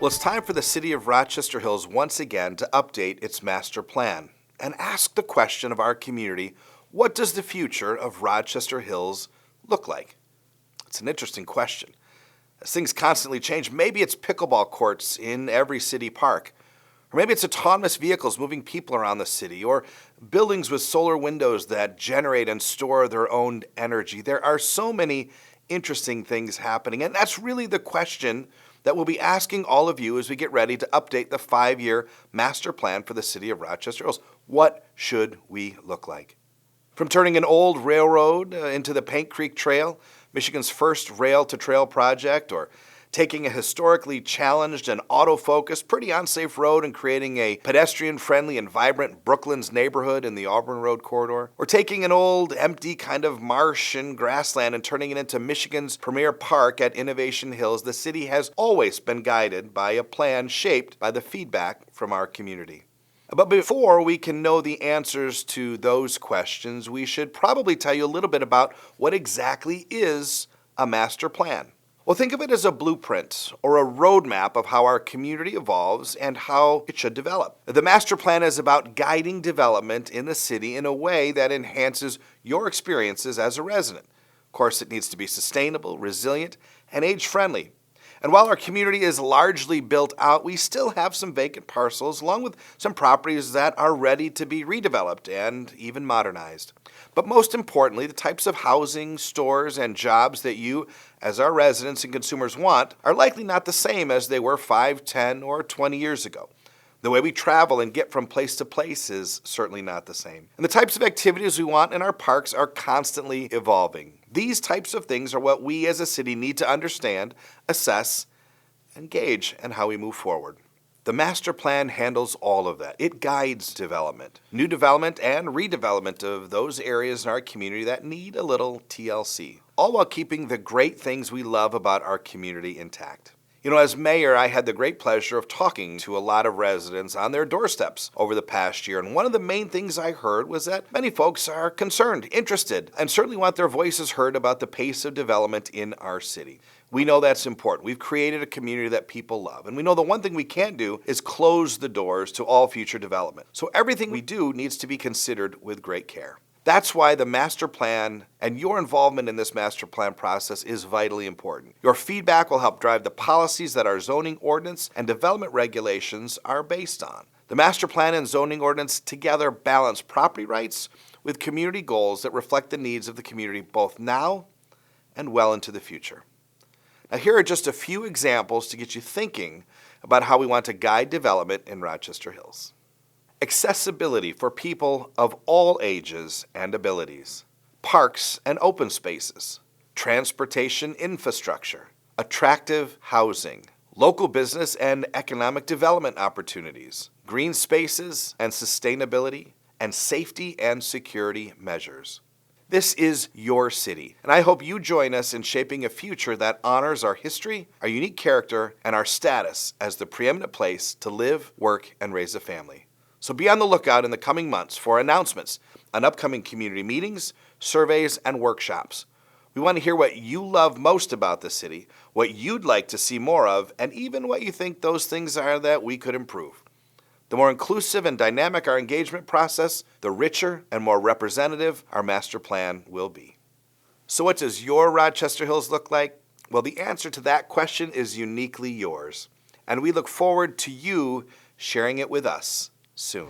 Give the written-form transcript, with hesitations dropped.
Well, it's time for the City of Rochester Hills once again to update its master plan and ask the question of our community, what does the future of Rochester Hills look like? It's an interesting question. As things constantly change, maybe it's pickleball courts in every city park, or maybe it's autonomous vehicles moving people around the city, or buildings with solar windows that generate and store their own energy. There are so many interesting things happening, and that's really the question that we'll be asking all of you as we get ready to update the 5-year master plan for the City of Rochester Hills. What should we look like? From turning an old railroad into the Paint Creek Trail, Michigan's first rail-to-trail project, or taking a historically challenged and auto-focused, pretty unsafe road and creating a pedestrian-friendly and vibrant Brooklands neighborhood in the Auburn Road corridor, or taking an old, empty kind of marsh and grassland and turning it into Michigan's premier park at Innovation Hills, the city has always been guided by a plan shaped by the feedback from our community. But before we can know the answers to those questions, we should probably tell you a little bit about what exactly is a master plan. Well, think of it as a blueprint or a roadmap of how our community evolves and how it should develop. The master plan is about guiding development in the city in a way that enhances your experiences as a resident. Of course, it needs to be sustainable, resilient, and age-friendly. And while our community is largely built out, we still have some vacant parcels, along with some properties that are ready to be redeveloped and even modernized. But most importantly, the types of housing, stores, and jobs that you, as our residents and consumers, want are likely not the same as they were 5, 10, or 20 years ago. The way we travel and get from place to place is certainly not the same. And the types of activities we want in our parks are constantly evolving. These types of things are what we as a city need to understand, assess, and gauge in how we move forward. The master plan handles all of that. It guides development, new development and redevelopment of those areas in our community that need a little TLC, all while keeping the great things we love about our community intact. You know, as mayor, I had the great pleasure of talking to a lot of residents on their doorsteps over the past year, and one of the main things I heard was that many folks are concerned, interested, and certainly want their voices heard about the pace of development in our city. We know that's important. We've created a community that people love, and we know the one thing we can't do is close the doors to all future development. So everything we do needs to be considered with great care. That's why the master plan and your involvement in this master plan process is vitally important. Your feedback will help drive the policies that our zoning ordinance and development regulations are based on. The master plan and zoning ordinance together balance property rights with community goals that reflect the needs of the community both now and well into the future. Now, here are just a few examples to get you thinking about how we want to guide development in Rochester Hills. Accessibility for people of all ages and abilities, parks and open spaces, transportation infrastructure, attractive housing, local business and economic development opportunities, green spaces and sustainability, and safety and security measures. This is your city, and I hope you join us in shaping a future that honors our history, our unique character, and our status as the preeminent place to live, work, and raise a family. So be on the lookout in the coming months for announcements on upcoming community meetings, surveys, and workshops. We want to hear what you love most about the city, what you'd like to see more of, and even what you think those things are that we could improve. The more inclusive and dynamic our engagement process, the richer and more representative our master plan will be. So what does your Rochester Hills look like? Well, the answer to that question is uniquely yours, and we look forward to you sharing it with us soon.